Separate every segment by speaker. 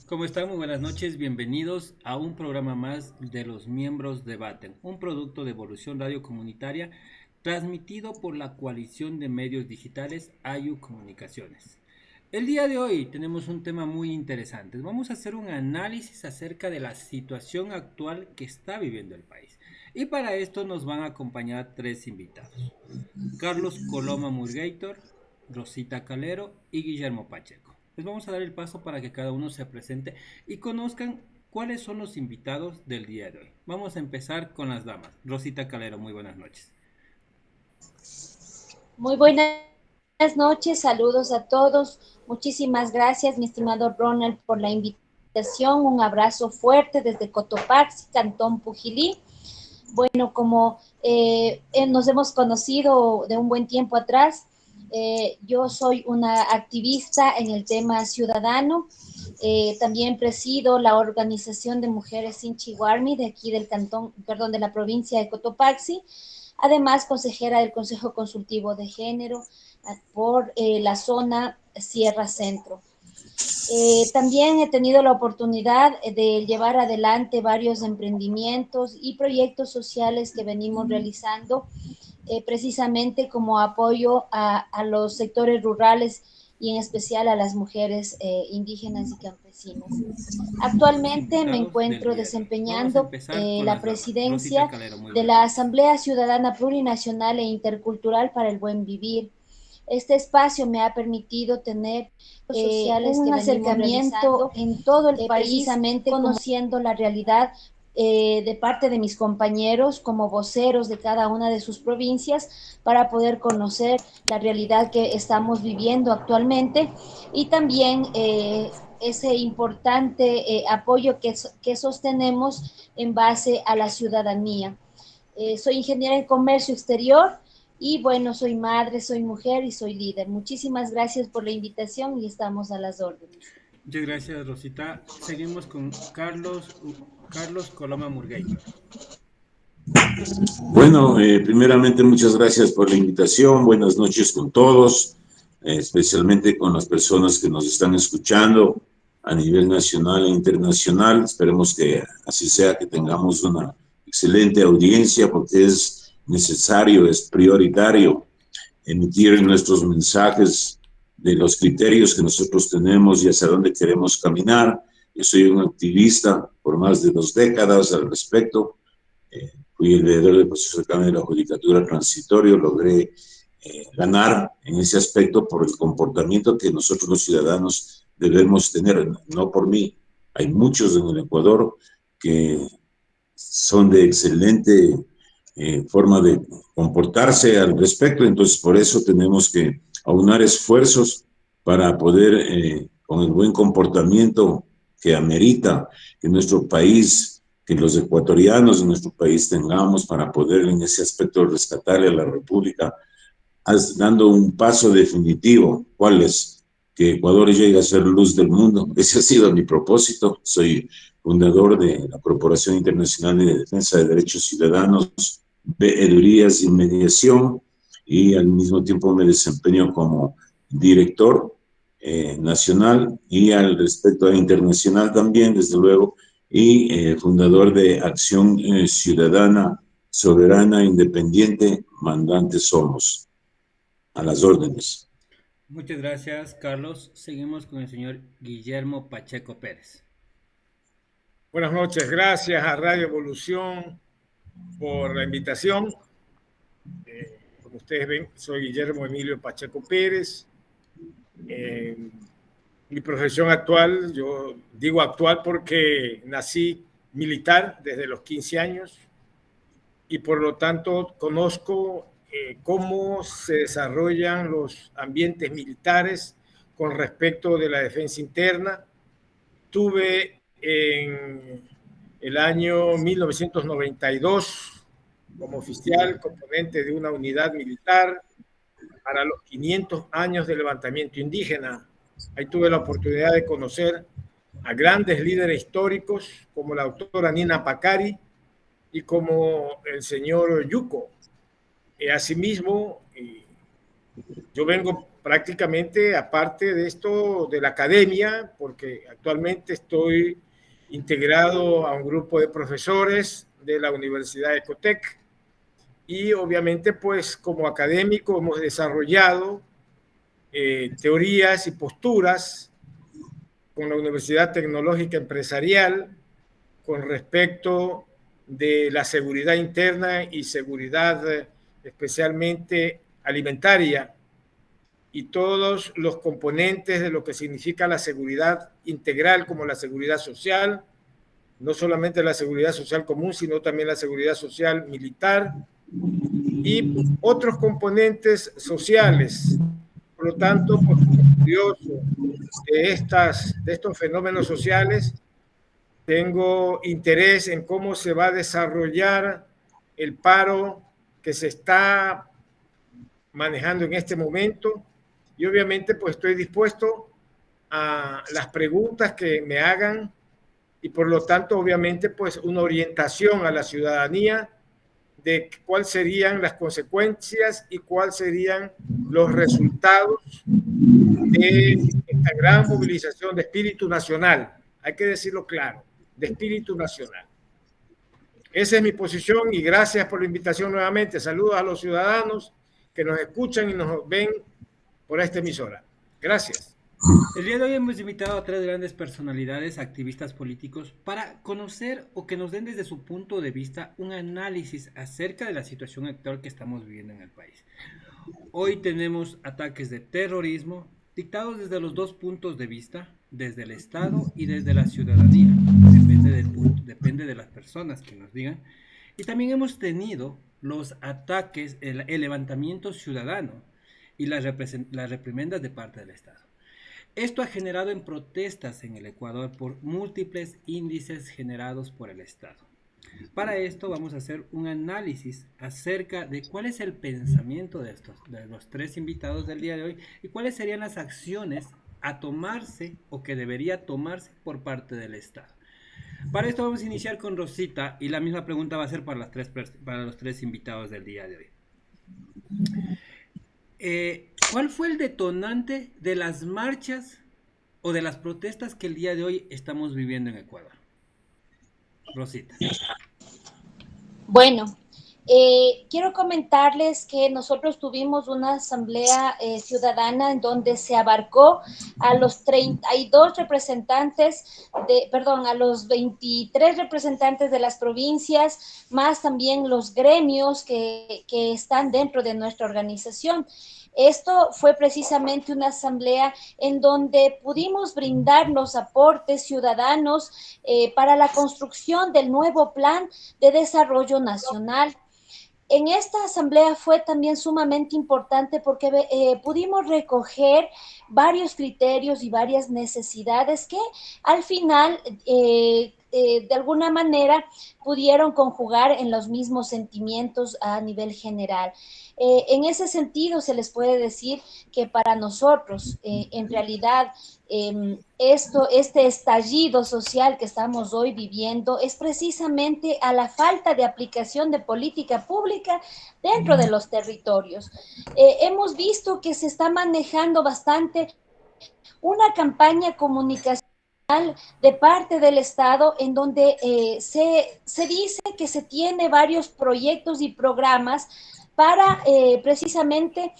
Speaker 1: ¿Cómo están? Muy buenas noches, bienvenidos a un programa más de Los Miembros Debaten, un producto de Evolución Radio Comunitaria transmitido por la coalición de medios digitales AYU Comunicaciones. El día de hoy tenemos un tema muy interesante. Vamos a hacer un análisis acerca de la situación actual que está viviendo el país. Y para esto nos van a acompañar tres invitados. Carlos Coloma Murgator, Rosita Calero y Guillermo Pacheco. Les vamos a dar el paso para que cada uno se presente y conozcan cuáles son los invitados del día de hoy. Vamos a empezar con las damas. Rosita Calero, muy buenas noches.
Speaker 2: Muy buenas noches, saludos a todos. Muchísimas gracias, mi estimado Ronald, por la invitación. Un abrazo fuerte desde Cotopaxi, Cantón Pujilí. Bueno, como nos hemos conocido de un buen tiempo atrás, yo soy una activista en el tema ciudadano. También presido la organización de mujeres sin Chihuarmi de aquí del cantón, perdón, de la provincia de Cotopaxi. Además, consejera del Consejo Consultivo de Género por la zona Sierra Centro. También he tenido la oportunidad de llevar adelante varios emprendimientos y proyectos sociales que venimos realizando precisamente como apoyo a los sectores rurales y en especial a las mujeres indígenas y campesinas. Actualmente me
Speaker 1: Invitados del
Speaker 2: encuentro
Speaker 1: día de hoy. Vamos a
Speaker 2: desempeñando
Speaker 1: empezar con
Speaker 2: la
Speaker 1: las damas. Rosita
Speaker 2: presidencia
Speaker 1: Calero, muy
Speaker 2: de
Speaker 1: buenas
Speaker 2: la
Speaker 1: noches.
Speaker 2: Asamblea Ciudadana Plurinacional e Intercultural para el Buen Vivir. Este espacio me ha permitido tener sociales un que venimos acercamiento realizando
Speaker 1: Ujú.
Speaker 2: en todo el país,
Speaker 1: Precisamente
Speaker 2: conociendo la realidad de parte de mis compañeros como voceros de cada una de sus provincias para poder conocer la realidad que estamos viviendo actualmente y también ese importante apoyo que sostenemos en base a la ciudadanía. Soy ingeniera en comercio exterior y bueno, soy madre, soy mujer y soy líder. Muchísimas gracias por la invitación y estamos a las órdenes.
Speaker 1: Muchas gracias, Rosita. Seguimos con Carlos Coloma Murgator.
Speaker 3: Bueno, primeramente muchas gracias por la invitación. Buenas noches con todos, especialmente con las personas que nos están escuchando a nivel nacional e internacional. Esperemos que así sea, que tengamos una excelente audiencia porque es necesario, es prioritario emitir nuestros mensajes de los criterios que nosotros tenemos y hacia dónde queremos caminar. Yo soy un activista por más de 2 décadas al respecto. Fui el veedor del proceso de cambio de la judicatura transitorio, logré ganar en ese aspecto por el comportamiento que nosotros los ciudadanos debemos tener, no por mí. Hay muchos en el Ecuador que son de excelente forma de comportarse al respecto, entonces por eso tenemos que aunar esfuerzos para poder, con el buen comportamiento que amerita que nuestro país, que los ecuatorianos de nuestro país tengamos para poder en ese aspecto rescatarle a la República, dando un paso definitivo. ¿Cuál es? Que Ecuador llegue a ser luz del mundo. Ese ha sido mi propósito. Soy fundador de la Corporación Internacional de Defensa de Derechos Ciudadanos, Veedurías y Mediación, y al mismo tiempo me desempeño como director nacional y al respecto internacional también, desde luego, y fundador de Acción Ciudadana Soberana Independiente, Mandante Somos. A las órdenes.
Speaker 1: Muchas gracias, Carlos. Seguimos con el señor Guillermo Pacheco Pérez.
Speaker 4: Buenas noches, gracias a Radio Evolución por la invitación. Como ustedes ven, soy Guillermo Emilio Pacheco Pérez. Mi profesión actual, yo digo actual porque nací militar desde los 15 años y por lo tanto conozco cómo se desarrollan los ambientes militares con respecto de la defensa interna. Tuve en el año 1992 como oficial componente de una unidad militar para los 500 años del levantamiento indígena. Ahí tuve la oportunidad de conocer a grandes líderes históricos como la doctora Nina Pacari y como el señor Yuko. Asimismo, Yo vengo prácticamente, aparte de esto, de la academia, porque actualmente estoy integrado a un grupo de profesores de la Universidad de Ecotec y obviamente pues como académico hemos desarrollado teorías y posturas con la Universidad Tecnológica Empresarial con respecto de la seguridad interna y seguridad especialmente alimentaria y todos los componentes de lo que significa la seguridad integral como la seguridad social, no solamente la seguridad social común, sino también la seguridad social militar y otros componentes sociales. Por lo tanto, pues, como estudioso de estos fenómenos sociales, tengo interés en cómo se va a desarrollar el paro que se está manejando en este momento y obviamente pues estoy dispuesto a las preguntas que me hagan y por lo tanto obviamente pues una orientación a la ciudadanía de cuáles serían las consecuencias y cuáles serían los resultados de esta gran movilización de espíritu nacional. Hay que decirlo claro, de espíritu nacional. Esa es mi posición y gracias por la invitación nuevamente. Saludos a los ciudadanos que nos escuchan y nos ven por esta emisora. Gracias.
Speaker 1: El día de hoy hemos invitado a tres grandes personalidades, activistas políticos, para conocer o que nos den desde su punto de vista un análisis acerca de la situación actual que estamos viviendo en el país. Hoy tenemos ataques de terrorismo dictados desde los dos puntos de vista, desde el Estado y desde la ciudadanía. Depende de las personas que nos digan. Y también hemos tenido los ataques, el levantamiento ciudadano y las reprimendas de parte del Estado. Esto ha generado en protestas en el Ecuador por múltiples índices generados por el Estado. Para esto vamos a hacer un análisis acerca de cuál es el pensamiento de los tres invitados del día de hoy y cuáles serían las acciones a tomarse o que debería tomarse por parte del Estado. Para esto vamos a iniciar con Rosita y la misma pregunta va a ser para los tres invitados del día de hoy. ¿Cuál fue el detonante de las marchas o de las protestas que el día de hoy estamos viviendo en Ecuador? Rosita.
Speaker 2: Bueno, quiero comentarles que nosotros tuvimos una asamblea ciudadana en donde se abarcó a los 32 representantes a los 23 representantes de las provincias, más también los gremios que están dentro de nuestra organización. Esto fue precisamente una asamblea en donde pudimos brindar los aportes ciudadanos para la construcción del nuevo plan de desarrollo nacional. En esta asamblea fue también sumamente importante porque pudimos recoger varios criterios y varias necesidades que al final de alguna manera pudieron conjugar en los mismos sentimientos a nivel general. En ese sentido se les puede decir que para nosotros en realidad este estallido social que estamos hoy viviendo es precisamente a la falta de aplicación de política pública dentro de los territorios. Hemos visto que se está manejando bastante una campaña comunicacional de parte del Estado en donde se dice que se tiene varios proyectos y programas para precisamente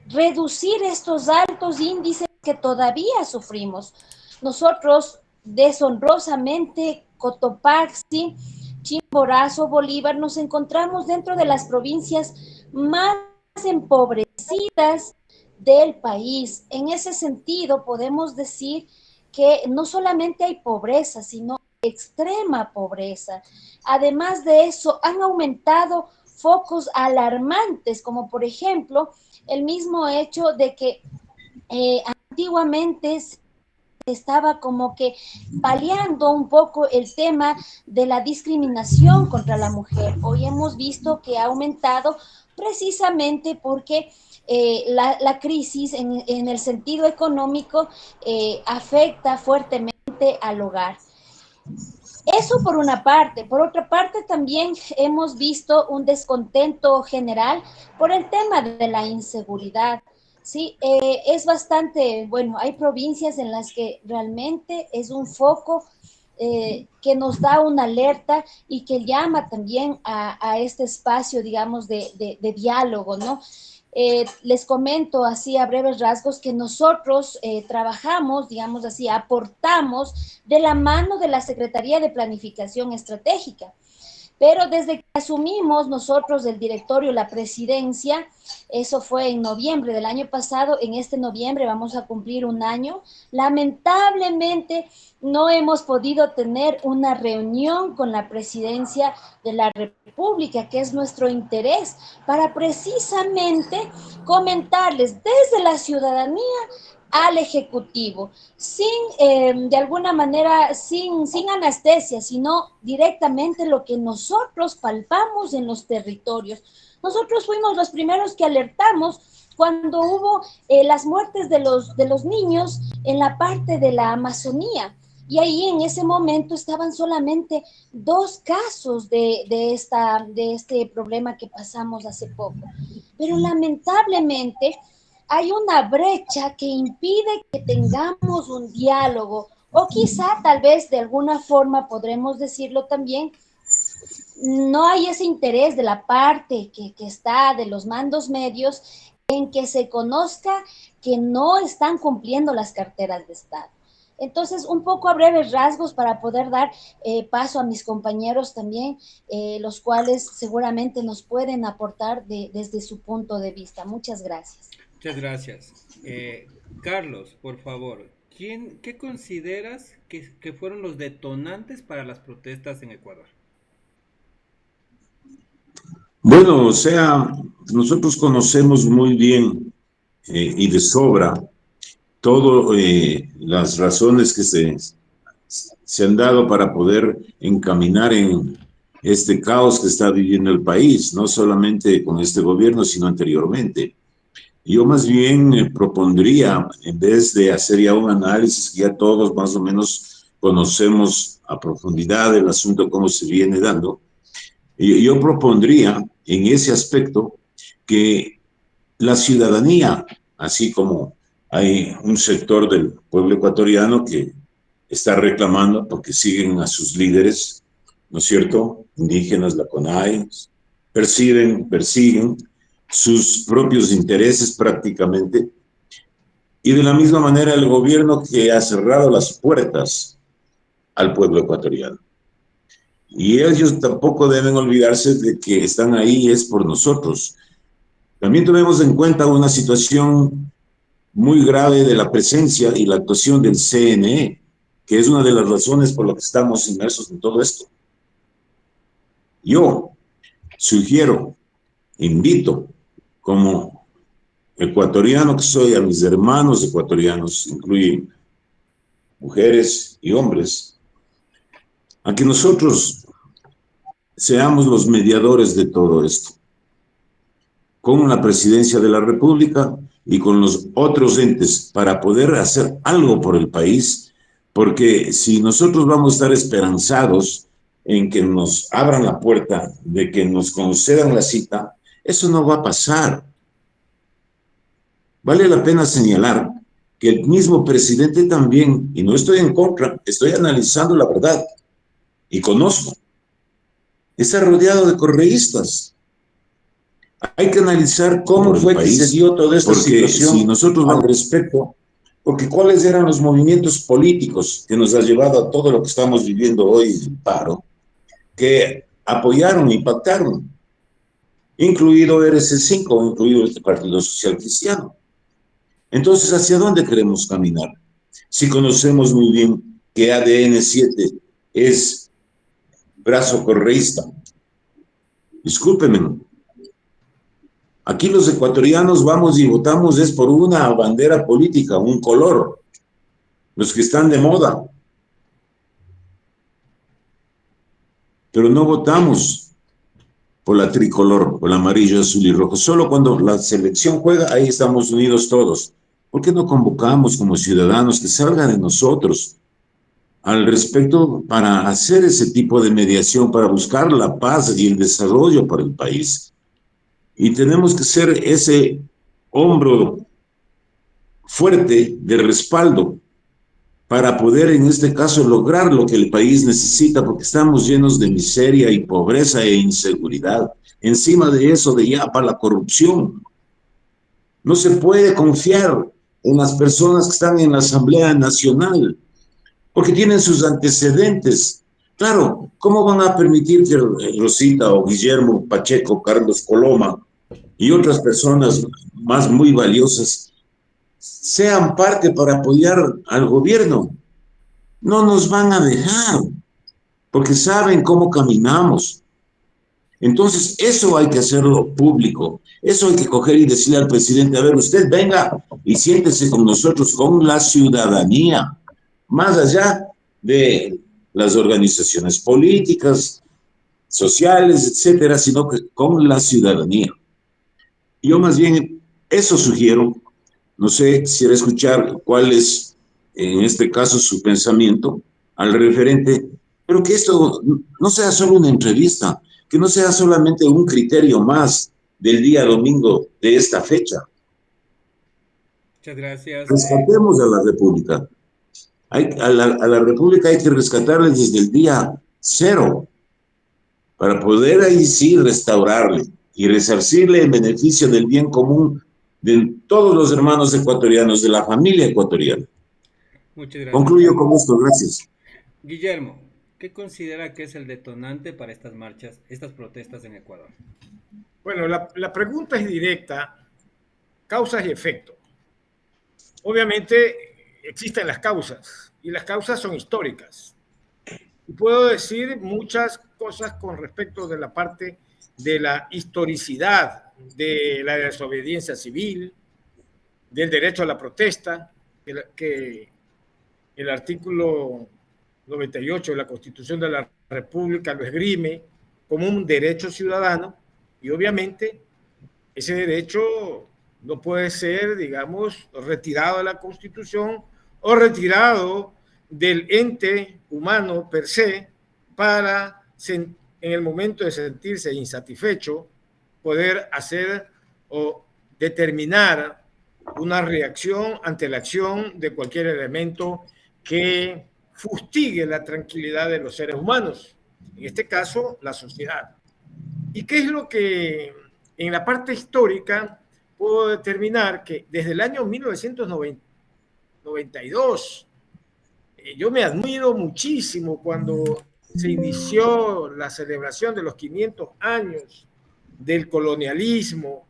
Speaker 2: reducir estos altos índices que todavía sufrimos. Nosotros deshonrosamente, Cotopaxi, Chimborazo, Bolívar, nos encontramos dentro de las provincias más empobrecidas del país. En ese sentido, podemos decir que no solamente hay pobreza, sino extrema pobreza. Además de eso, han aumentado focos alarmantes, como por ejemplo, el mismo hecho de que antiguamente se estaba como que paliando un poco el tema de la discriminación contra la mujer. Hoy hemos visto que ha aumentado precisamente porque la crisis en el sentido económico afecta fuertemente al hogar. Eso por una parte. Por otra parte, también hemos visto un descontento general por el tema de la inseguridad. Sí, es bastante, bueno, hay provincias en las que realmente es un foco que nos da una alerta y que llama también a este espacio, digamos, de diálogo, ¿no? Les comento así a breves rasgos que nosotros trabajamos, digamos así, aportamos de la mano de la Secretaría de Planificación Estratégica. Pero desde que asumimos nosotros el directorio, la presidencia, eso fue en noviembre del año pasado, en este noviembre vamos a cumplir un año, lamentablemente no hemos podido tener una reunión con la presidencia de la República, que es nuestro interés, para precisamente comentarles desde la ciudadanía al Ejecutivo, sin, de alguna manera, sin anestesia, sino directamente lo que nosotros palpamos en los territorios. Nosotros fuimos los primeros que alertamos cuando hubo las muertes de los niños en la parte de la Amazonía. Y ahí en ese momento estaban solamente 2 casos de este problema que pasamos hace poco. Pero lamentablemente hay una brecha que impide que tengamos un diálogo, o quizá tal vez de alguna forma podremos decirlo también, no hay ese interés de la parte que está de los mandos medios en que se conozca que no están cumpliendo las carteras de Estado. Entonces, un poco a breves rasgos para poder dar paso a mis compañeros también, los cuales seguramente nos pueden aportar desde su punto de vista. Muchas gracias.
Speaker 1: Muchas gracias. Carlos, por favor, ¿qué consideras que fueron los detonantes para las protestas en Ecuador?
Speaker 3: Bueno, o sea, nosotros conocemos muy bien y de sobra todas las razones que se han dado para poder encaminar en este caos que está viviendo el país, no solamente con este gobierno, sino anteriormente. Yo más bien propondría, en vez de hacer ya un análisis que ya todos más o menos conocemos a profundidad el asunto, cómo se viene dando, yo propondría en ese aspecto que la ciudadanía, así como hay un sector del pueblo ecuatoriano que está reclamando porque siguen a sus líderes, ¿no es cierto? Indígenas, la CONAI, persiguen sus propios intereses prácticamente. Y de la misma manera el gobierno que ha cerrado las puertas al pueblo ecuatoriano. Y ellos tampoco deben olvidarse de que están ahí es por nosotros. También tomemos en cuenta una situación muy grave de la presencia y la actuación del CNE, que es una de las razones por las que estamos inmersos en todo esto. Yo sugiero, invito, como ecuatoriano que soy, a mis hermanos ecuatorianos, incluyen mujeres y hombres, a que nosotros seamos los mediadores de todo esto, con la presidencia de la República y con los otros entes para poder hacer algo por el país, porque si nosotros vamos a estar esperanzados en que nos abran la puerta, de que nos concedan la cita, eso no va a pasar. Vale la pena señalar que el mismo presidente también, y no estoy en contra, estoy analizando la verdad y conozco, está rodeado de correístas. Hay que analizar cómo fue que se dio toda esta situación si nosotros al respecto, porque cuáles eran los movimientos políticos que nos ha llevado a todo lo que estamos viviendo hoy, el paro, que apoyaron y pactaron, incluido RC5, incluido el Partido Social Cristiano. Entonces, ¿hacia dónde queremos caminar? Si conocemos muy bien que ADN 7 es brazo correísta. Discúlpenme. Aquí los ecuatorianos vamos y votamos es por una bandera política, un color, los que están de moda. Pero no votamos por la tricolor, por el amarillo, azul y rojo. Solo cuando la selección juega, ahí estamos unidos todos. ¿Por qué no convocamos como ciudadanos que salgan de nosotros al respecto para hacer ese tipo de mediación, para buscar la paz y el desarrollo para el país? Y tenemos que ser ese hombro fuerte de respaldo para poder en este caso lograr lo que el país necesita, porque estamos llenos de miseria y pobreza e inseguridad. Encima de eso, de yapa, la corrupción. No se puede confiar en las personas que están en la Asamblea Nacional, porque tienen sus antecedentes. Claro, ¿cómo van a permitir que Rosita o Guillermo Pacheco, Carlos Coloma y otras personas más muy valiosas sean parte para apoyar al gobierno? No nos van a dejar, porque saben cómo caminamos. Entonces, eso hay que hacerlo público. Eso hay que coger y decirle al presidente, a ver, usted venga y siéntese con nosotros, con la ciudadanía, más allá de las organizaciones políticas, sociales, etcétera, sino que con la ciudadanía. Yo más bien eso sugiero. No sé, quisiera escuchar cuál es, en este caso, su pensamiento al referente, pero que esto no sea solo una entrevista, que no sea solamente un criterio más del día domingo de esta fecha.
Speaker 1: Muchas gracias.
Speaker 3: Rescatemos a la República. A la República hay que rescatarle desde el día cero para poder ahí sí restaurarle y resarcirle en beneficio del bien común de todos los hermanos ecuatorianos, de la familia ecuatoriana.
Speaker 1: Muchas gracias.
Speaker 3: Concluyo con esto, gracias.
Speaker 1: Guillermo, ¿qué considera que es el detonante para estas marchas, estas protestas en Ecuador?
Speaker 4: Bueno, la pregunta es directa, causas y efectos. Obviamente existen las causas y las causas son históricas. Y puedo decir muchas cosas con respecto de la parte de la historicidad de la desobediencia civil, del derecho a la protesta, que el artículo 98 de la Constitución de la República lo esgrime como un derecho ciudadano, y obviamente ese derecho no puede ser, digamos, retirado de la Constitución o retirado del ente humano per se para, en el momento de sentirse insatisfecho, poder hacer o determinar una reacción ante la acción de cualquier elemento que fustigue la tranquilidad de los seres humanos, en este caso, la sociedad. ¿Y qué es lo que en la parte histórica puedo determinar? Que desde el año 1992, yo me admiro muchísimo cuando se inició la celebración de los 500 años del colonialismo,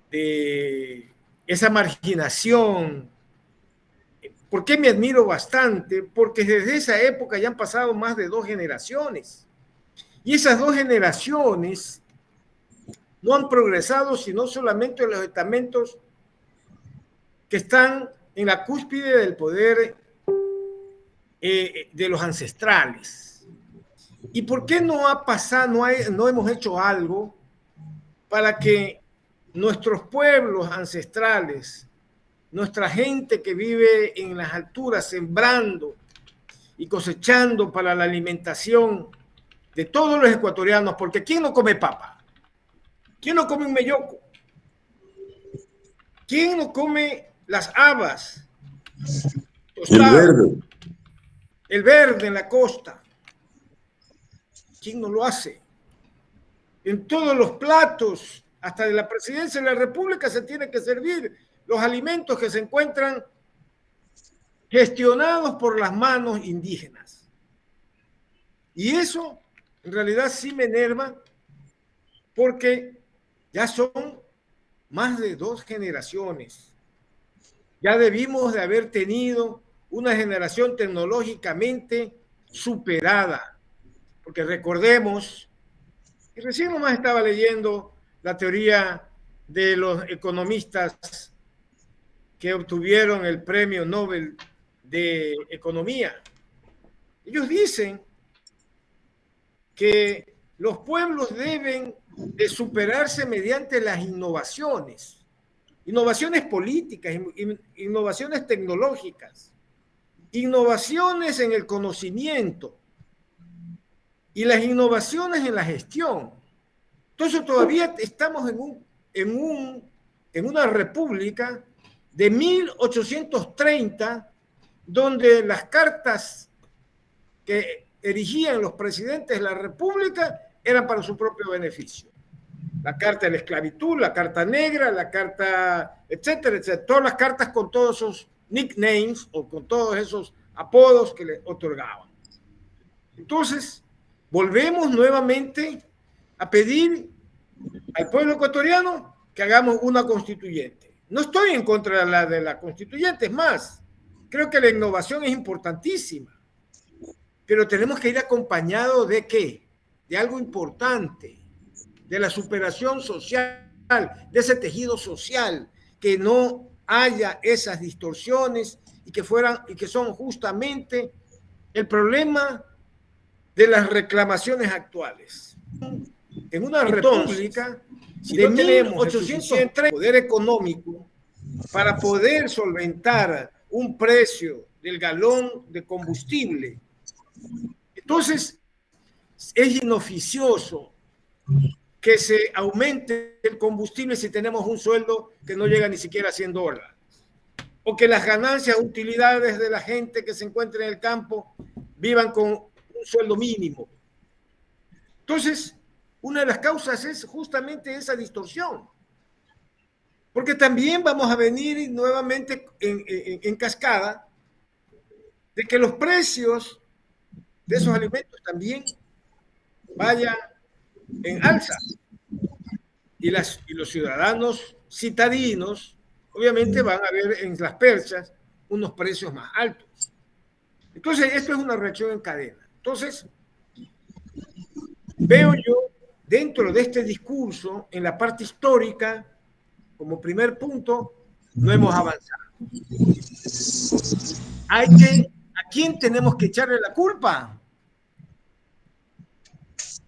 Speaker 4: de esa marginación. ¿Por qué me admiro bastante? Porque desde esa época ya han pasado más de 2 generaciones. Y esas 2 generaciones no han progresado sino solamente los estamentos que están en la cúspide del poder de los ancestrales. ¿Y por qué no ha pasado, no hemos hecho algo para que nuestros pueblos ancestrales, nuestra gente que vive en las alturas sembrando y cosechando para la alimentación de todos los ecuatorianos, porque ¿quién no come papa? ¿Quién no come un melloco? ¿Quién no come las habas?
Speaker 3: Tostado,
Speaker 4: el verde en la costa. ¿Quién no lo hace? En todos los platos, hasta de la presidencia de la República, se tiene que servir los alimentos que se encuentran gestionados por las manos indígenas. Y eso en realidad sí me enerva, porque ya son más de 2 generaciones. Ya debimos de haber tenido una generación tecnológicamente superada, porque recordemos, y recién nomás estaba leyendo la teoría de los economistas que obtuvieron el premio Nobel de Economía. Ellos dicen que los pueblos deben de superarse mediante las innovaciones políticas, innovaciones tecnológicas, innovaciones en el conocimiento y las innovaciones en la gestión. Entonces todavía estamos en una república de 1830, donde las cartas que erigían los presidentes de la República eran para su propio beneficio. La carta de la esclavitud, la carta negra, la carta, etcétera, etcétera. Todas las cartas con todos esos nicknames o con todos esos apodos que le otorgaban. Entonces, volvemos nuevamente a pedir al pueblo ecuatoriano que hagamos una constituyente. No estoy en contra de la constituyente, es más, creo que la innovación es importantísima, pero tenemos que ir acompañado de ¿qué? De algo importante, de la superación social, de ese tejido social, que no haya esas distorsiones y que son justamente el problema de las reclamaciones actuales. En una república, si no tenemos el suficiente poder económico para poder solventar un precio del galón de combustible, entonces es inoficioso que se aumente el combustible si tenemos un sueldo que no llega ni siquiera a $100, o que las ganancias, utilidades de la gente que se encuentra en el campo vivan con un sueldo mínimo. Entonces, una de las causas es justamente esa distorsión, porque también vamos a venir nuevamente en cascada de que los precios de esos alimentos también vayan en alza, y los ciudadanos citadinos obviamente van a ver en las perchas unos precios más altos. Entonces, esto es una reacción en cadena. Entonces, veo yo dentro de este discurso, en la parte histórica, como primer punto, no hemos avanzado. ¿A quién tenemos que echarle la culpa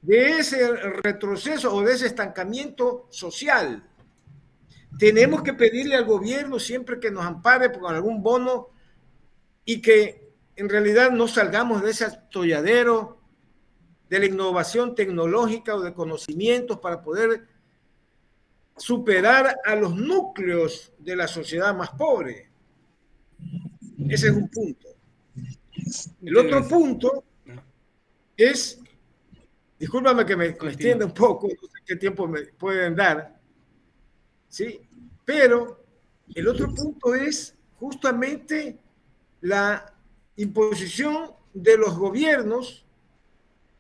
Speaker 4: de ese retroceso o de ese estancamiento social? Tenemos que pedirle al gobierno siempre que nos ampare con algún bono y que en realidad no salgamos de ese atolladero de la innovación tecnológica o de conocimientos para poder superar a los núcleos de la sociedad más pobre. Ese es un punto. El otro punto es, discúlpame que me extienda un poco, no sé qué tiempo me pueden dar, ¿sí? Pero el otro punto es justamente la imposición de los gobiernos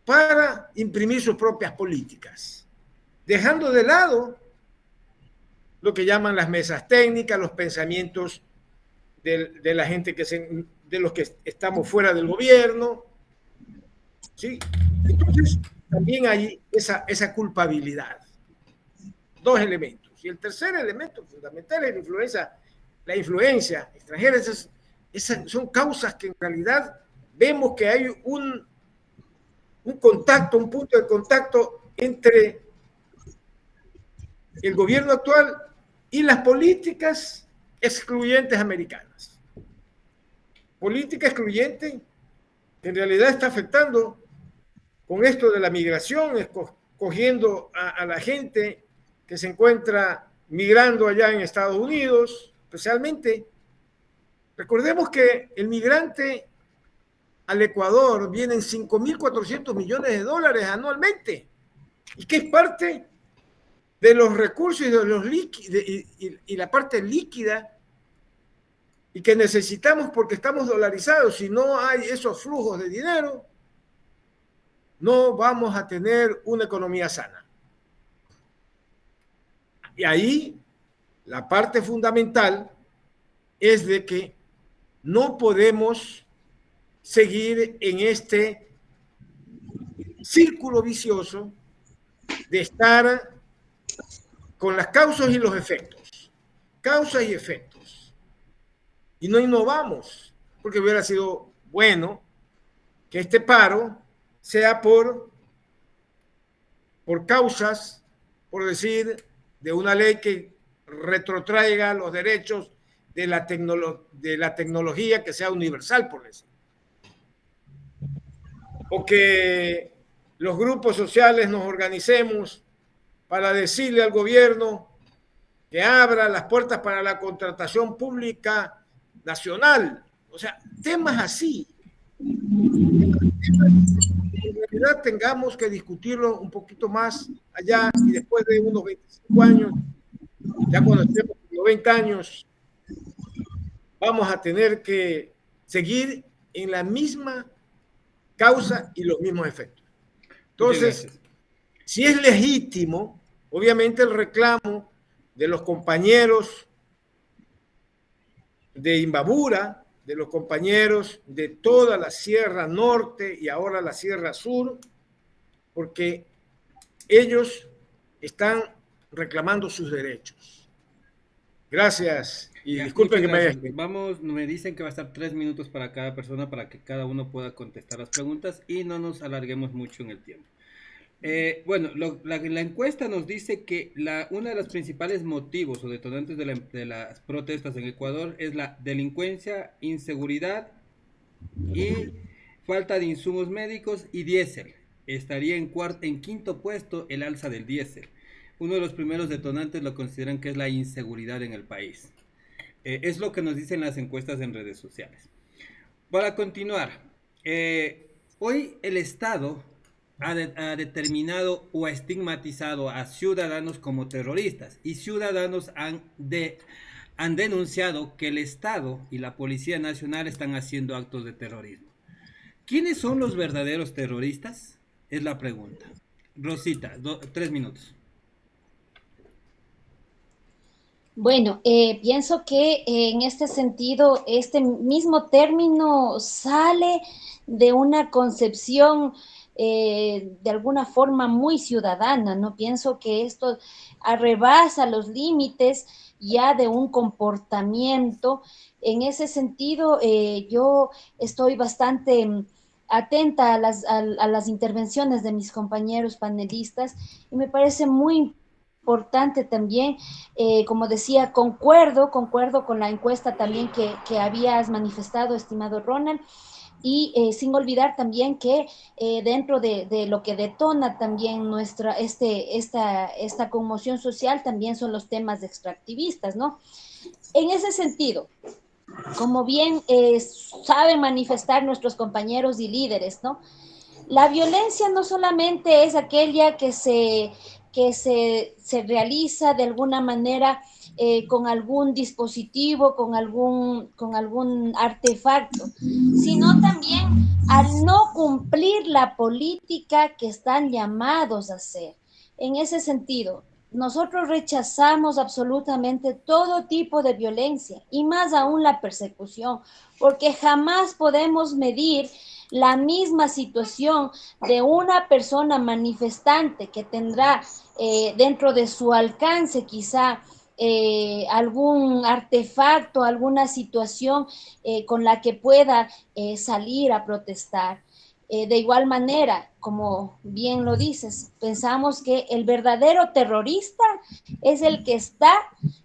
Speaker 4: para imprimir sus propias políticas, dejando de lado lo que llaman las mesas técnicas, los pensamientos de la gente de los que estamos fuera del gobierno, ¿sí? Entonces, también hay esa culpabilidad. Dos elementos. Y el tercer elemento fundamental es la influencia extranjera. Esas son causas que en realidad vemos que hay un contacto, un punto de contacto entre el gobierno actual y las políticas excluyentes americanas. Política excluyente que en realidad está afectando con esto de la migración, cogiendo a la gente que se encuentra migrando allá en Estados Unidos, especialmente. Recordemos que el migrante al Ecuador vienen 5.400 millones de dólares anualmente, y que es parte de los recursos y de los y la parte líquida, y que necesitamos porque estamos dolarizados. Si no hay esos flujos de dinero, no vamos a tener una economía sana. Y ahí la parte fundamental es de que no podemos seguir en este círculo vicioso de estar con las causas y los efectos. Causas y efectos. Y no innovamos, porque hubiera sido bueno que este paro sea por causas, por decir, de una ley que retrotraiga los derechos de la tecnología, que sea universal, por decir. O que los grupos sociales nos organicemos para decirle al gobierno que abra las puertas para la contratación pública nacional. O sea, temas así. En realidad tengamos que discutirlo un poquito más allá y después de unos 25 años, ya cuando estemos en 90 años, vamos a tener que seguir en la misma causa y los mismos efectos. Entonces, si es legítimo, obviamente el reclamo de los compañeros de Imbabura, de los compañeros de toda la Sierra Norte y ahora la Sierra Sur, porque ellos están reclamando sus derechos. Gracias y
Speaker 1: Ya,
Speaker 4: disculpen que me haya...
Speaker 1: Vamos, me dicen que va a estar 3 minutos para cada persona para que cada uno pueda contestar las preguntas y no nos alarguemos mucho en el tiempo. Bueno, la encuesta nos dice que uno de los principales motivos o detonantes de las protestas en Ecuador es la delincuencia, inseguridad y falta de insumos médicos y diésel. Estaría en quinto puesto el alza del diésel. Uno de los primeros detonantes lo consideran que es la inseguridad en el país. Es lo que nos dicen las encuestas en redes sociales. Para continuar, hoy el Estado ha determinado o ha estigmatizado a ciudadanos como terroristas y ciudadanos han denunciado que el Estado y la Policía Nacional están haciendo actos de terrorismo. ¿Quiénes son los verdaderos terroristas? Es la pregunta. Rosita, 3 minutos.
Speaker 2: Bueno, pienso que en este sentido, este mismo término sale de una concepción de alguna forma muy ciudadana, ¿no? Pienso que esto arrebasa los límites ya de un comportamiento. En ese sentido, yo estoy bastante atenta a las intervenciones de mis compañeros panelistas y me parece muy importante también, como decía, concuerdo con la encuesta también que habías manifestado, estimado Ronald, y sin olvidar también que dentro de lo que detona también esta conmoción social también son los temas extractivistas, ¿no? En ese sentido, como bien saben manifestar nuestros compañeros y líderes, ¿no? La violencia no solamente es aquella que se realiza de alguna manera con algún dispositivo, con algún artefacto, sino también al no cumplir la política que están llamados a hacer. En ese sentido, nosotros rechazamos absolutamente todo tipo de violencia y más aún la persecución, porque jamás podemos medir la misma situación de una persona manifestante que tendrá dentro de su alcance quizá algún artefacto, alguna situación con la que pueda salir a protestar. De igual manera, como bien lo dices, pensamos que el verdadero terrorista es el que está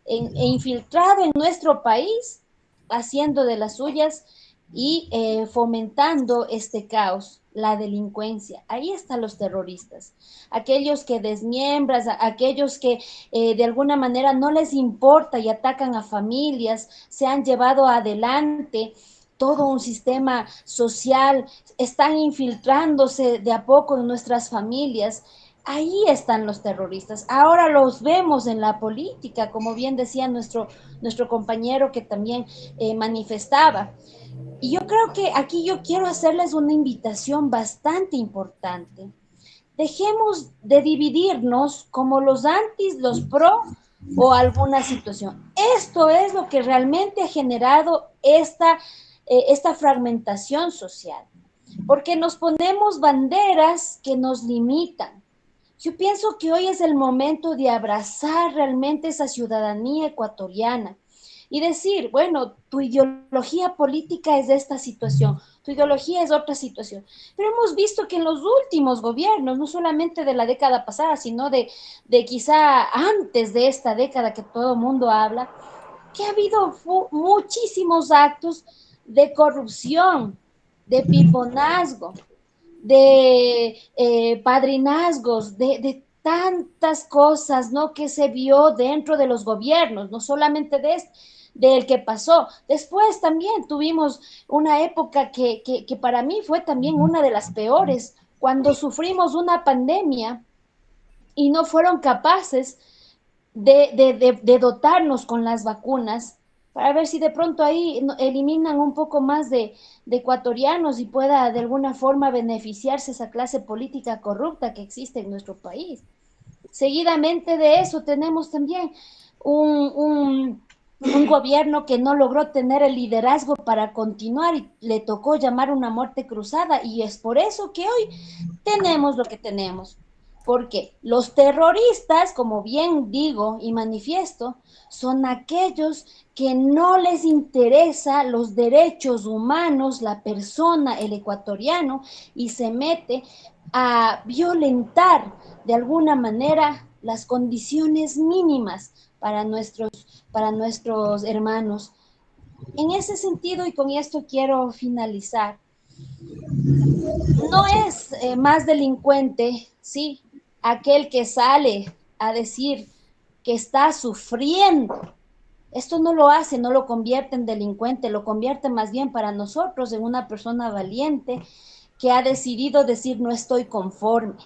Speaker 2: infiltrado en nuestro país, haciendo de las suyas y fomentando este caos, la delincuencia. Ahí están los terroristas, aquellos que desmiembran, aquellos que de alguna manera no les importa y atacan a familias, se han llevado adelante todo un sistema social, están infiltrándose de a poco en nuestras familias. Ahí están los terroristas. Ahora los vemos en la política, como bien decía nuestro compañero que también manifestaba. Y yo creo que aquí yo quiero hacerles una invitación bastante importante. Dejemos de dividirnos como los antis, los pro o alguna situación. Esto es lo que realmente ha generado esta fragmentación social, porque nos ponemos banderas que nos limitan. Yo pienso que hoy es el momento de abrazar realmente esa ciudadanía ecuatoriana y decir, bueno, tu ideología política es de esta situación, tu ideología es otra situación. Pero hemos visto que en los últimos gobiernos, no solamente de la década pasada, sino de quizá antes de esta década que todo el mundo habla, que ha habido muchísimos actos de corrupción, de piponazgo, de padrinazgos, de tantas cosas, ¿no? Que se vio dentro de los gobiernos, no solamente del que pasó. Después también tuvimos una época que para mí fue también una de las peores, cuando sufrimos una pandemia y no fueron capaces de dotarnos con las vacunas para ver si de pronto ahí eliminan un poco más de ecuatorianos y pueda de alguna forma beneficiarse esa clase política corrupta que existe en nuestro país. Seguidamente de eso tenemos también un gobierno que no logró tener el liderazgo para continuar y le tocó llamar una muerte cruzada, y es por eso que hoy tenemos lo que tenemos. Porque los terroristas, como bien digo y manifiesto, son aquellos que no les interesa los derechos humanos, la persona, el ecuatoriano, y se mete a violentar de alguna manera las condiciones mínimas para nuestros hermanos. En ese sentido, y con esto quiero finalizar, no es más delincuente, sí, aquel que sale a decir que está sufriendo. Esto no lo hace, no lo convierte en delincuente, lo convierte más bien para nosotros en una persona valiente que ha decidido decir no estoy conforme,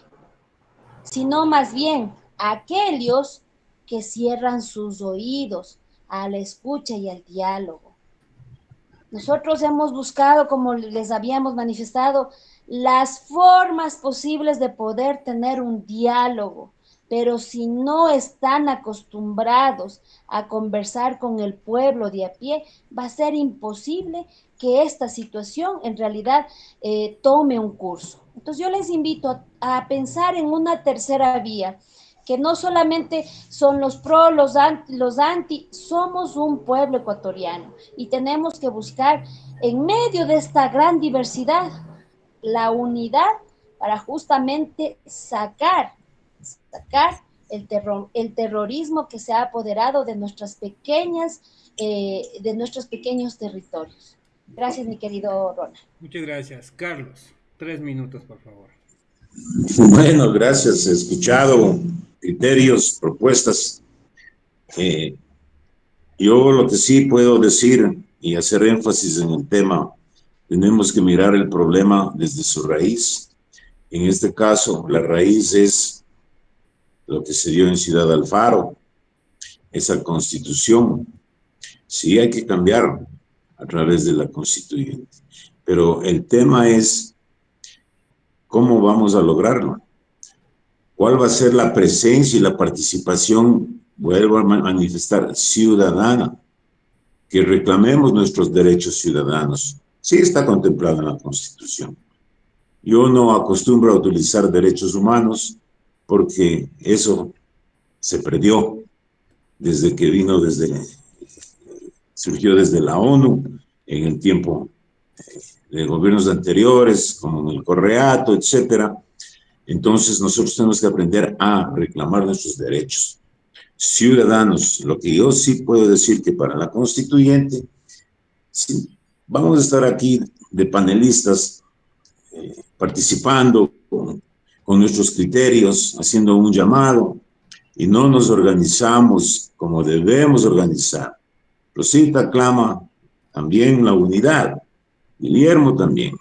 Speaker 2: sino más bien aquellos que cierran sus oídos a la escucha y al diálogo. Nosotros hemos buscado, como les habíamos manifestado, las formas posibles de poder tener un diálogo, pero si no están acostumbrados a conversar con el pueblo de a pie, va a ser imposible que esta situación en realidad tome un curso. Entonces yo les invito a pensar en una tercera vía, que no solamente son los pro, los anti, somos un pueblo ecuatoriano y tenemos que buscar en medio de esta gran diversidad la unidad para justamente sacar el terrorismo que se ha apoderado de de nuestros pequeños territorios. Gracias, mi querido Ronald.
Speaker 1: Muchas gracias. Carlos, 3 minutos, por favor.
Speaker 3: Bueno, gracias. He escuchado criterios, propuestas. Yo lo que sí puedo decir y hacer énfasis en el tema, tenemos que mirar el problema desde su raíz. En este caso, la raíz es lo que se dio en Ciudad Alfaro, esa constitución. Sí hay que cambiar a través de la constituyente, pero el tema es cómo vamos a lograrlo. ¿Cuál va a ser la presencia y la participación, vuelvo a manifestar, ciudadana? Que reclamemos nuestros derechos ciudadanos. Sí está contemplado en la Constitución. Yo no acostumbro a utilizar derechos humanos porque eso se perdió desde que surgió desde la ONU en el tiempo de gobiernos anteriores, como en el Correato, etcétera. Entonces nosotros tenemos que aprender a reclamar nuestros derechos ciudadanos. Lo que yo sí puedo decir que para la constituyente, sí, vamos a estar aquí de panelistas participando con nuestros criterios, haciendo un llamado, y no nos organizamos como debemos organizar. Rosita clama también la unidad, Guillermo también.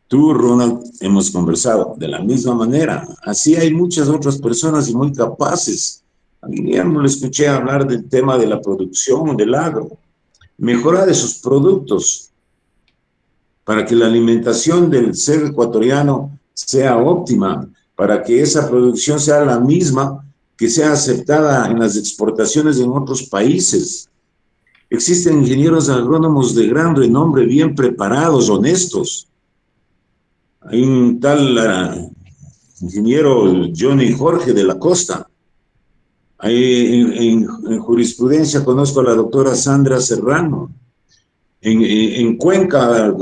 Speaker 3: Tú, Ronald, hemos conversado de la misma manera. Así hay muchas otras personas y muy capaces. A Guillermo le escuché hablar del tema de la producción del agro, mejorar esos productos para que la alimentación del ser ecuatoriano sea óptima, para que esa producción sea la misma que sea aceptada en las exportaciones en otros países. Existen ingenieros agrónomos de gran renombre, bien preparados, honestos. Hay un tal ingeniero Johnny Jorge de la Costa. En jurisprudencia conozco a la doctora Sandra Serrano. En Cuenca,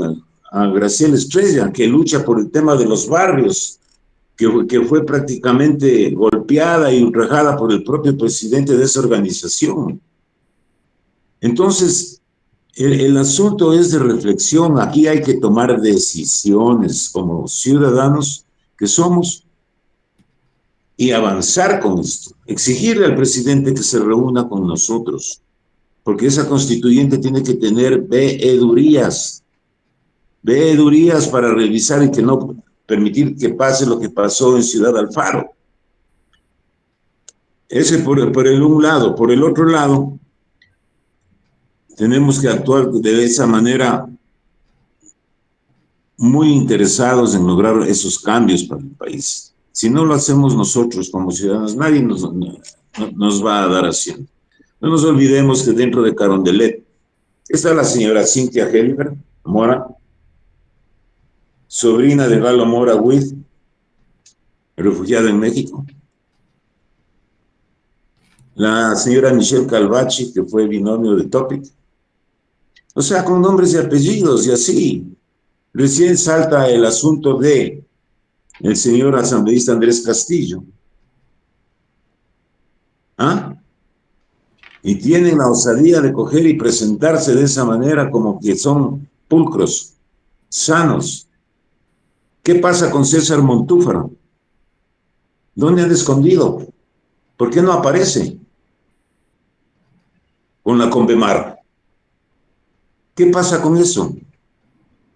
Speaker 3: a Graciela Estrella, que lucha por el tema de los barrios, que fue prácticamente golpeada y ultrajada por el propio presidente de esa organización. Entonces, el asunto es de reflexión. Aquí hay que tomar decisiones como ciudadanos que somos. y avanzar con esto. Exigirle al presidente que se reúna con nosotros, porque esa constituyente tiene que tener veedurías para revisar y que no permitir que pase lo que pasó en Ciudad Alfaro. Ese por el un lado. Por el otro lado, tenemos que actuar de esa manera, muy interesados en lograr esos cambios para el país. Si no lo hacemos nosotros como ciudadanos, nadie nos va a dar asiento. No nos olvidemos que dentro de Carondelet está la señora Cintia Helber Mora, sobrina de Galo Mora Huid, refugiada en México. La señora Michelle Calvachi, que fue binomio de Topic. O sea, con nombres y apellidos y así. Recién salta el asunto de el señor asambleísta Andrés Castillo. ¿Ah? Y tienen la osadía de coger y presentarse de esa manera como que son pulcros, sanos. ¿Qué pasa con César Montúfar? ¿Dónde anda escondido? ¿Por qué no aparece con la Convemar? ¿Qué pasa con eso?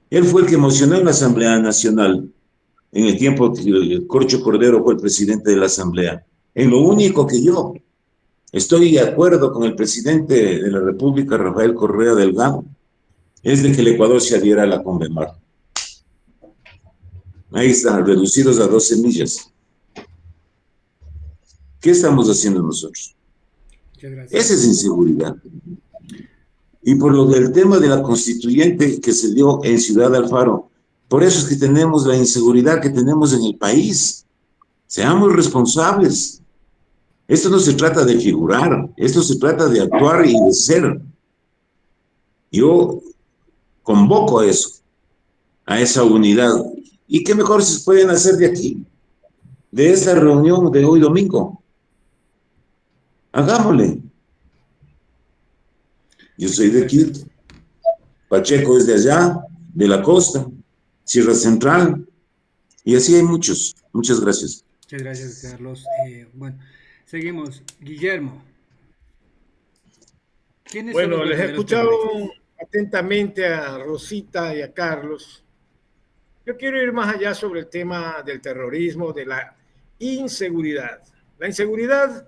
Speaker 3: Él fue el que emocionó en la Asamblea Nacional, en el tiempo que Corcho Cordero fue el presidente de la Asamblea. En lo único que yo estoy de acuerdo con el presidente de la República, Rafael Correa Delgado, es de que el Ecuador se adhiera a la Convemar. Ahí están, reducidos a 12 millas. ¿Qué estamos haciendo nosotros? Esa es inseguridad. Y por lo del tema de la constituyente que se dio en Ciudad Alfaro, por eso es que tenemos la inseguridad que tenemos en el país. Seamos responsables. Esto no se trata de figurar, esto se trata de actuar y de ser. Yo convoco a eso, a esa unidad. ¿Y qué mejor se pueden hacer de aquí? De esta reunión de hoy domingo. Hagámosle. Yo soy de Quito. Pacheco es de allá, de la costa, Sierra Central, y así hay muchos. Muchas gracias.
Speaker 1: Muchas gracias, Carlos. Bueno, seguimos. Guillermo.
Speaker 4: Bueno, les he escuchado atentamente a Rosita y a Carlos. Yo quiero ir más allá sobre el tema del terrorismo, de la inseguridad. La inseguridad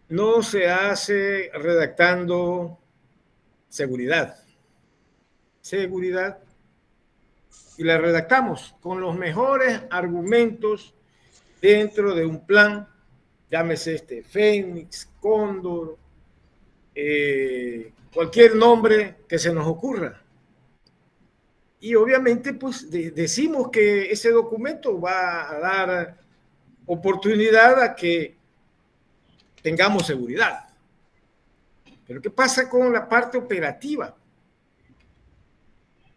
Speaker 4: no se hace redactando seguridad. Seguridad. Y la redactamos con los mejores argumentos dentro de un plan, llámese Fénix, Cóndor, cualquier nombre que se nos ocurra. Y obviamente pues decimos que ese documento va a dar oportunidad a que tengamos seguridad. Pero ¿qué pasa con la parte operativa?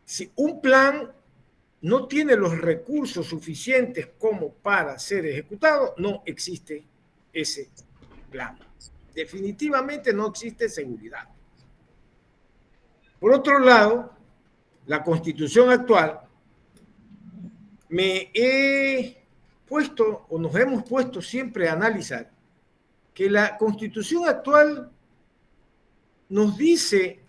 Speaker 4: Si un plan no tiene los recursos suficientes como para ser ejecutado, no existe ese plan. Definitivamente no existe seguridad. Por otro lado, la Constitución actual, me he puesto, o nos hemos puesto siempre a analizar, que la Constitución actual nos dice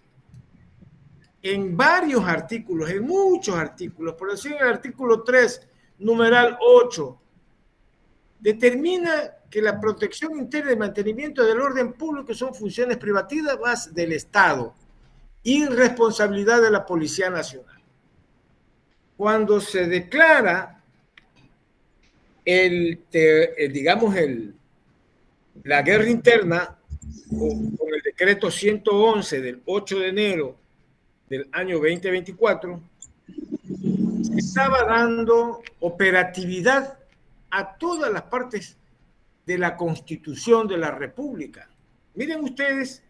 Speaker 4: en varios artículos, en muchos artículos, por decir en el artículo 3, numeral 8, determina que la protección interna y mantenimiento del orden público son funciones privativas del Estado y responsabilidad de la Policía Nacional. Cuando se declara la guerra interna con el decreto 111 del 8 de enero del año 2024, se estaba dando operatividad a todas las partes de la Constitución de la República. Miren ustedes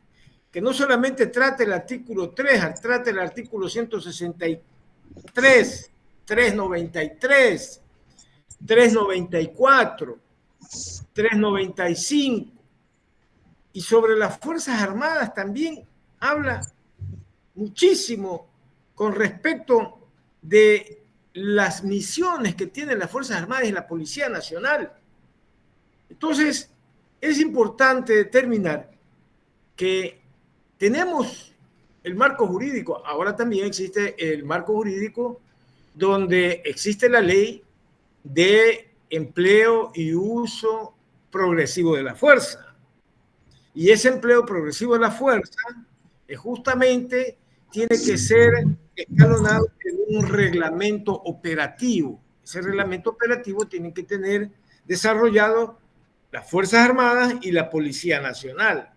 Speaker 4: que no solamente trata el artículo 3, trata el artículo 163, 393, 394, 395, y sobre las Fuerzas Armadas también habla muchísimo con respecto de las misiones que tienen las Fuerzas Armadas y la Policía Nacional. Entonces, es importante determinar que tenemos el marco jurídico. Ahora también existe el marco jurídico donde existe la ley de empleo y uso progresivo de la fuerza. Y ese empleo progresivo de la fuerza justamente tiene que ser escalonado en un reglamento operativo. Ese reglamento operativo tiene que tener desarrollado las Fuerzas Armadas y la Policía Nacional.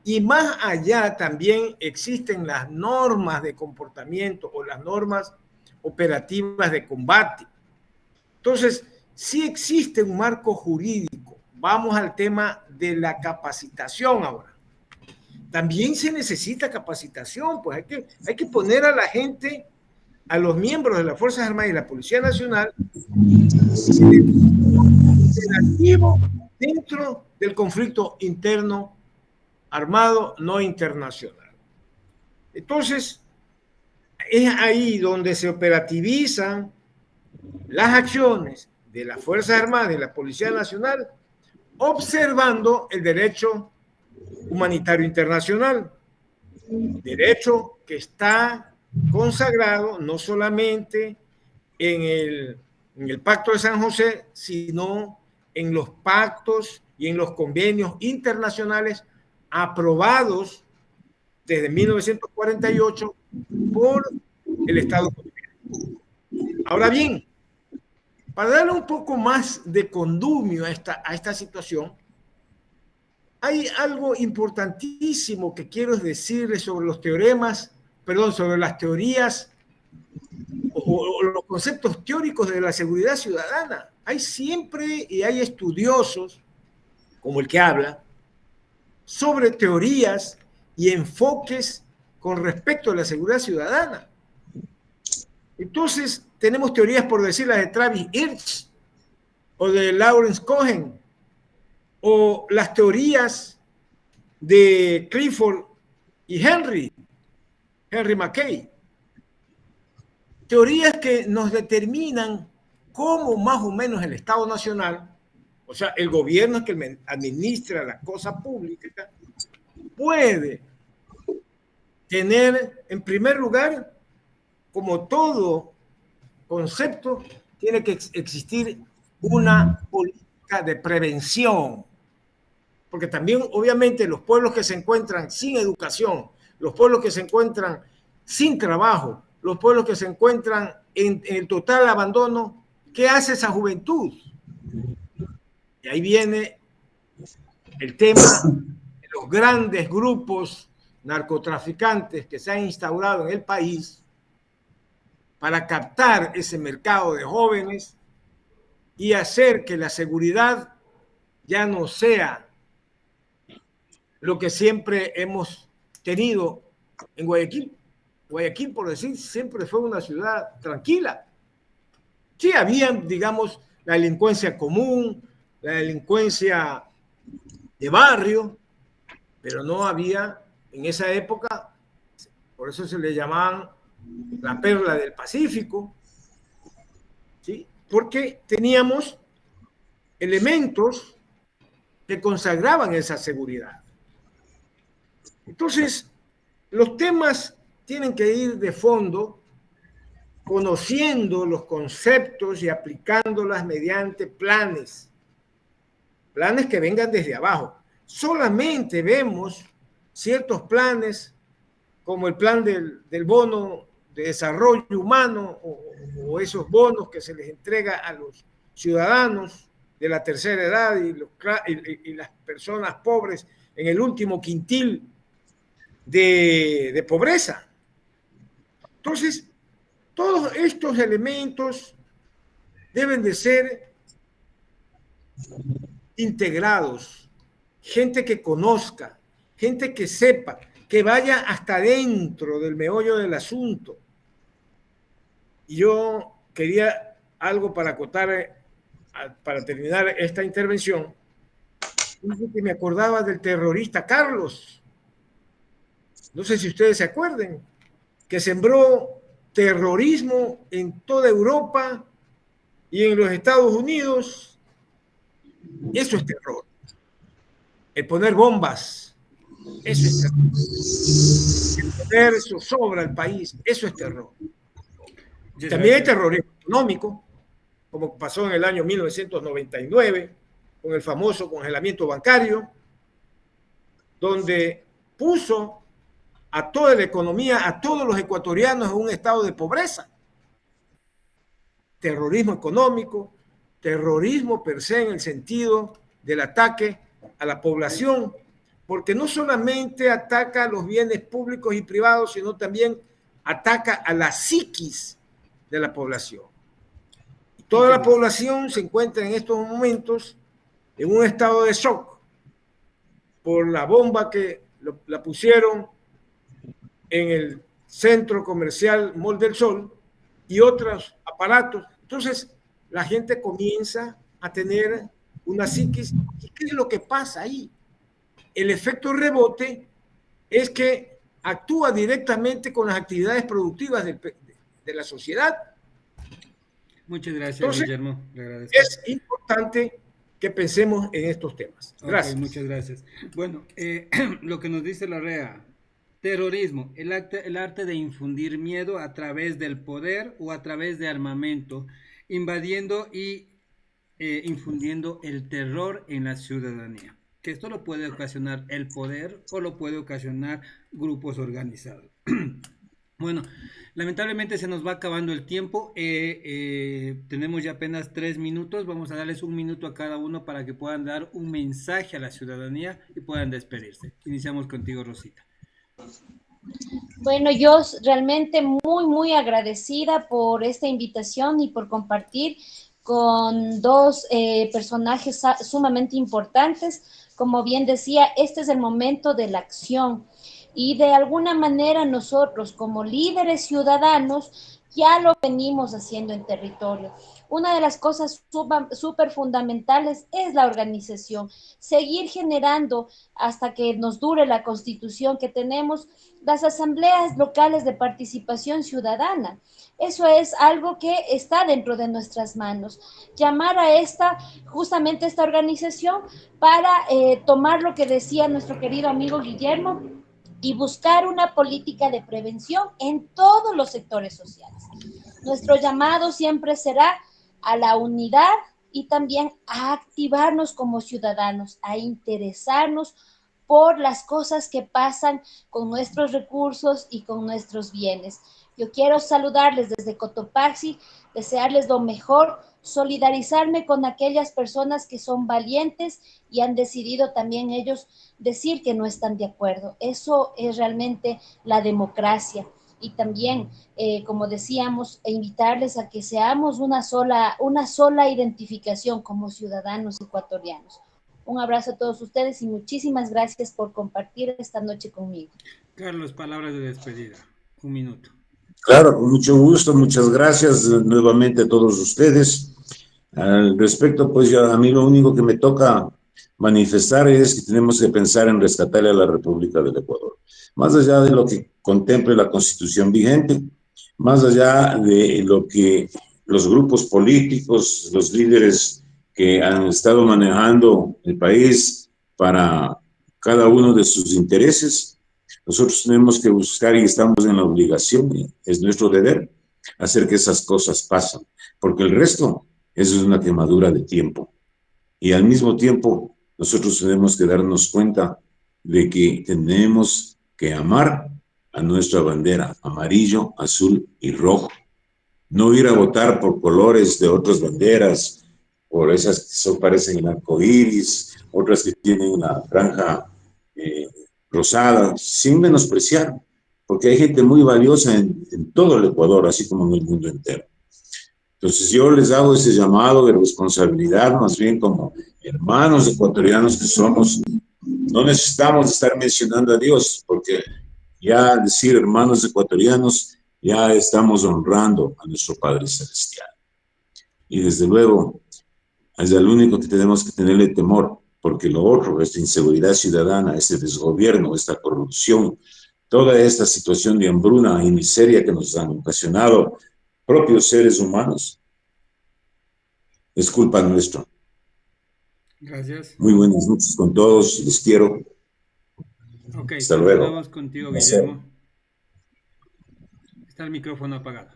Speaker 4: Y más allá también existen las normas de comportamiento o las normas operativas de combate. Entonces, sí existe un marco jurídico. Vamos al tema de la capacitación ahora. También se necesita capacitación, pues hay que poner a la gente, a los miembros de las Fuerzas Armadas y la Policía Nacional, operativo dentro del conflicto interno armado no internacional. Entonces, es ahí donde se operativizan las acciones de las Fuerzas Armadas y la Policía Nacional, observando el derecho humanitario internacional, derecho que está consagrado no solamente en el Pacto de San José, sino en los pactos y en los convenios internacionales aprobados desde 1948 por el Estado colombiano. Ahora bien, para darle un poco más de condumio a esta situación, hay algo importantísimo que quiero decirles sobre los teoremas, sobre las teorías o los conceptos teóricos de la seguridad ciudadana. Hay siempre y hay estudiosos, como el que habla, sobre teorías y enfoques con respecto a la seguridad ciudadana. Entonces, tenemos teorías, por decir, las de Travis Hirsch o de Lawrence Cohen, o las teorías de Clifford y Henry McKay. Teorías que nos determinan cómo más o menos el Estado Nacional, o sea, el gobierno que administra la cosa pública, puede tener, en primer lugar, como todo concepto, tiene que existir una política de prevención. Porque también, obviamente, los pueblos que se encuentran sin educación, los pueblos que se encuentran sin trabajo, los pueblos que se encuentran en el total abandono, ¿qué hace esa juventud? Y ahí viene el tema de los grandes grupos narcotraficantes que se han instaurado en el país para captar ese mercado de jóvenes y hacer que la seguridad ya no sea lo que siempre hemos tenido en Guayaquil. Guayaquil, por decir, siempre fue una ciudad tranquila. Sí, había, digamos, la delincuencia común, la delincuencia de barrio, pero no había en esa época, por eso se le llamaban la perla del Pacífico, ¿sí? Porque teníamos elementos que consagraban esa seguridad. Entonces, los temas tienen que ir de fondo, conociendo los conceptos y aplicándolas mediante planes que vengan desde abajo. Solamente vemos ciertos planes, como el plan del bono de desarrollo humano o esos bonos que se les entrega a los ciudadanos de la tercera edad y las personas pobres en el último quintil de pobreza. Entonces, todos estos elementos deben de ser integrados, gente que conozca, gente que sepa, que vaya hasta dentro del meollo del asunto. Y yo quería algo para acotar, para terminar esta intervención, que me acordaba del terrorista Carlos. No sé si ustedes se acuerden, que sembró terrorismo en toda Europa y en los Estados Unidos Eso es terror. El poner bombas, eso es terror. El poner zozobra al país, eso es terror. También hay terrorismo económico, como pasó en el año 1999, con el famoso congelamiento bancario, donde puso a toda la economía, a todos los ecuatorianos en un estado de pobreza. Terrorismo económico, terrorismo per se en el sentido del ataque a la población, porque no solamente ataca a los bienes públicos y privados, sino también ataca a la psiquis de la población. Toda la población se encuentra en estos momentos en un estado de shock por la bomba que la pusieron en el centro comercial Mall del Sol y otros aparatos. Entonces, la gente comienza a tener una psiquis. ¿Y qué es lo que pasa ahí? El efecto rebote es que actúa directamente con las actividades productivas de la sociedad.
Speaker 1: Muchas gracias,
Speaker 4: Entonces,
Speaker 1: Guillermo. Le agradezco.
Speaker 4: es importante que pensemos en estos temas. Gracias.
Speaker 1: Okay, muchas gracias. Bueno, lo que nos dice la REA, terrorismo, el arte de infundir miedo a través del poder o a través de armamento, invadiendo y infundiendo el terror en la ciudadanía. Que esto lo puede ocasionar el poder o lo puede ocasionar grupos organizados. Bueno, lamentablemente se nos va acabando el tiempo. Tenemos ya apenas 3 minutos. Vamos a darles 1 minuto a cada uno para que puedan dar un mensaje a la ciudadanía y puedan despedirse. Iniciamos contigo, Rosita.
Speaker 2: Bueno, yo realmente muy agradecida por esta invitación y por compartir con dos personajes sumamente importantes. Como bien decía, este es el momento de la acción y de alguna manera nosotros como líderes ciudadanos ya lo venimos haciendo en territorio. Una de las cosas súper fundamentales es la organización, seguir generando hasta que nos dure la constitución que tenemos, las asambleas locales de participación ciudadana. Eso es algo que está dentro de nuestras manos. Llamar a justamente esta organización para tomar lo que decía nuestro querido amigo Guillermo y buscar una política de prevención en todos los sectores sociales. Nuestro llamado siempre será a la unidad y también a activarnos como ciudadanos, a interesarnos por las cosas que pasan con nuestros recursos y con nuestros bienes. Yo quiero saludarles desde Cotopaxi, desearles lo mejor, solidarizarme con aquellas personas que son valientes y han decidido también ellos decir que no están de acuerdo. Eso es realmente la democracia. Y también, como decíamos, invitarles a que seamos una sola identificación como ciudadanos ecuatorianos. Un abrazo a todos ustedes y muchísimas gracias por compartir esta noche conmigo.
Speaker 1: Carlos, palabras de despedida. 1 minuto.
Speaker 3: Claro, con mucho gusto, muchas gracias nuevamente a todos ustedes. Al respecto, pues ya a mí lo único que me toca manifestar es que tenemos que pensar en rescatarle a la República del Ecuador. Más allá de lo que contemple la Constitución vigente, más allá de lo que los grupos políticos, los líderes que han estado manejando el país para cada uno de sus intereses, nosotros tenemos que buscar y estamos en la obligación, es nuestro deber, hacer que esas cosas pasen, porque el resto, eso es una quemadura de tiempo. Y al mismo tiempo, nosotros tenemos que darnos cuenta de que tenemos que amar a nuestra bandera, amarillo, azul y rojo. No ir a votar por colores de otras banderas, por esas que parecen arcoíris, otras que tienen una franja rosada, sin menospreciar, porque hay gente muy valiosa en todo el Ecuador, así como en el mundo entero. Entonces yo les hago ese llamado de responsabilidad, más bien como hermanos ecuatorianos que somos, no necesitamos estar mencionando a Dios, porque ya decir hermanos ecuatorianos, ya estamos honrando a nuestro Padre Celestial. Y desde luego, es el único que tenemos que tenerle temor, porque lo otro, esta inseguridad ciudadana, este desgobierno, esta corrupción, toda esta situación de hambruna y miseria que nos han ocasionado propios seres humanos, es culpa nuestra.
Speaker 1: Gracias.
Speaker 3: Muy buenas noches con todos, les quiero.
Speaker 1: Ok,
Speaker 3: Hasta luego.
Speaker 1: continuamos contigo, Guillermo. Está el micrófono apagado.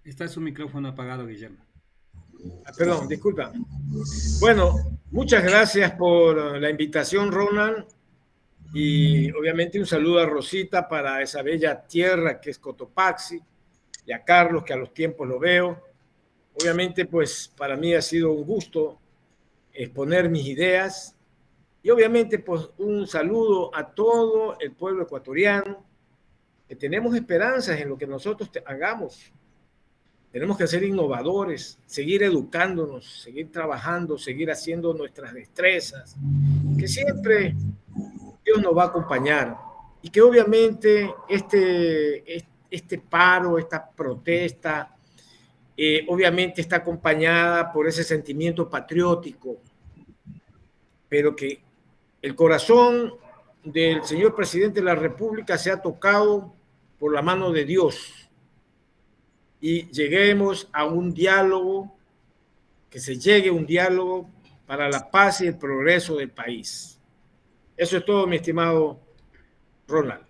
Speaker 1: Está su micrófono apagado, Guillermo.
Speaker 4: Perdón, disculpa. Bueno, muchas gracias por la invitación, Ronald. Y obviamente un saludo a Rosita para esa bella tierra que es Cotopaxi, y a Carlos, que a los tiempos lo veo. Obviamente, pues para mí ha sido un gusto exponer mis ideas. Y obviamente, pues un saludo a todo el pueblo ecuatoriano, que tenemos esperanzas en lo que nosotros hagamos. Tenemos que ser innovadores, seguir educándonos, seguir trabajando, seguir haciendo nuestras destrezas, que siempre Dios nos va a acompañar y que obviamente este paro, esta protesta, obviamente está acompañada por ese sentimiento patriótico, pero que el corazón del señor presidente de la República se ha tocado por la mano de Dios y lleguemos a un diálogo, que se llegue a un diálogo para la paz y el progreso del país. Eso es todo, mi estimado Ronald.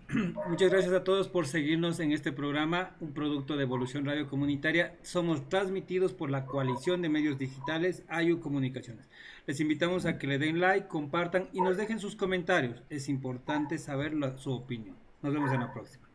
Speaker 1: Muchas gracias a todos por seguirnos en este programa, un producto de Evolución Radio Comunitaria. Somos transmitidos por la coalición de medios digitales AYU Comunicaciones. Les invitamos a que le den like, compartan y nos dejen sus comentarios. Es importante saber su opinión. Nos vemos en la próxima.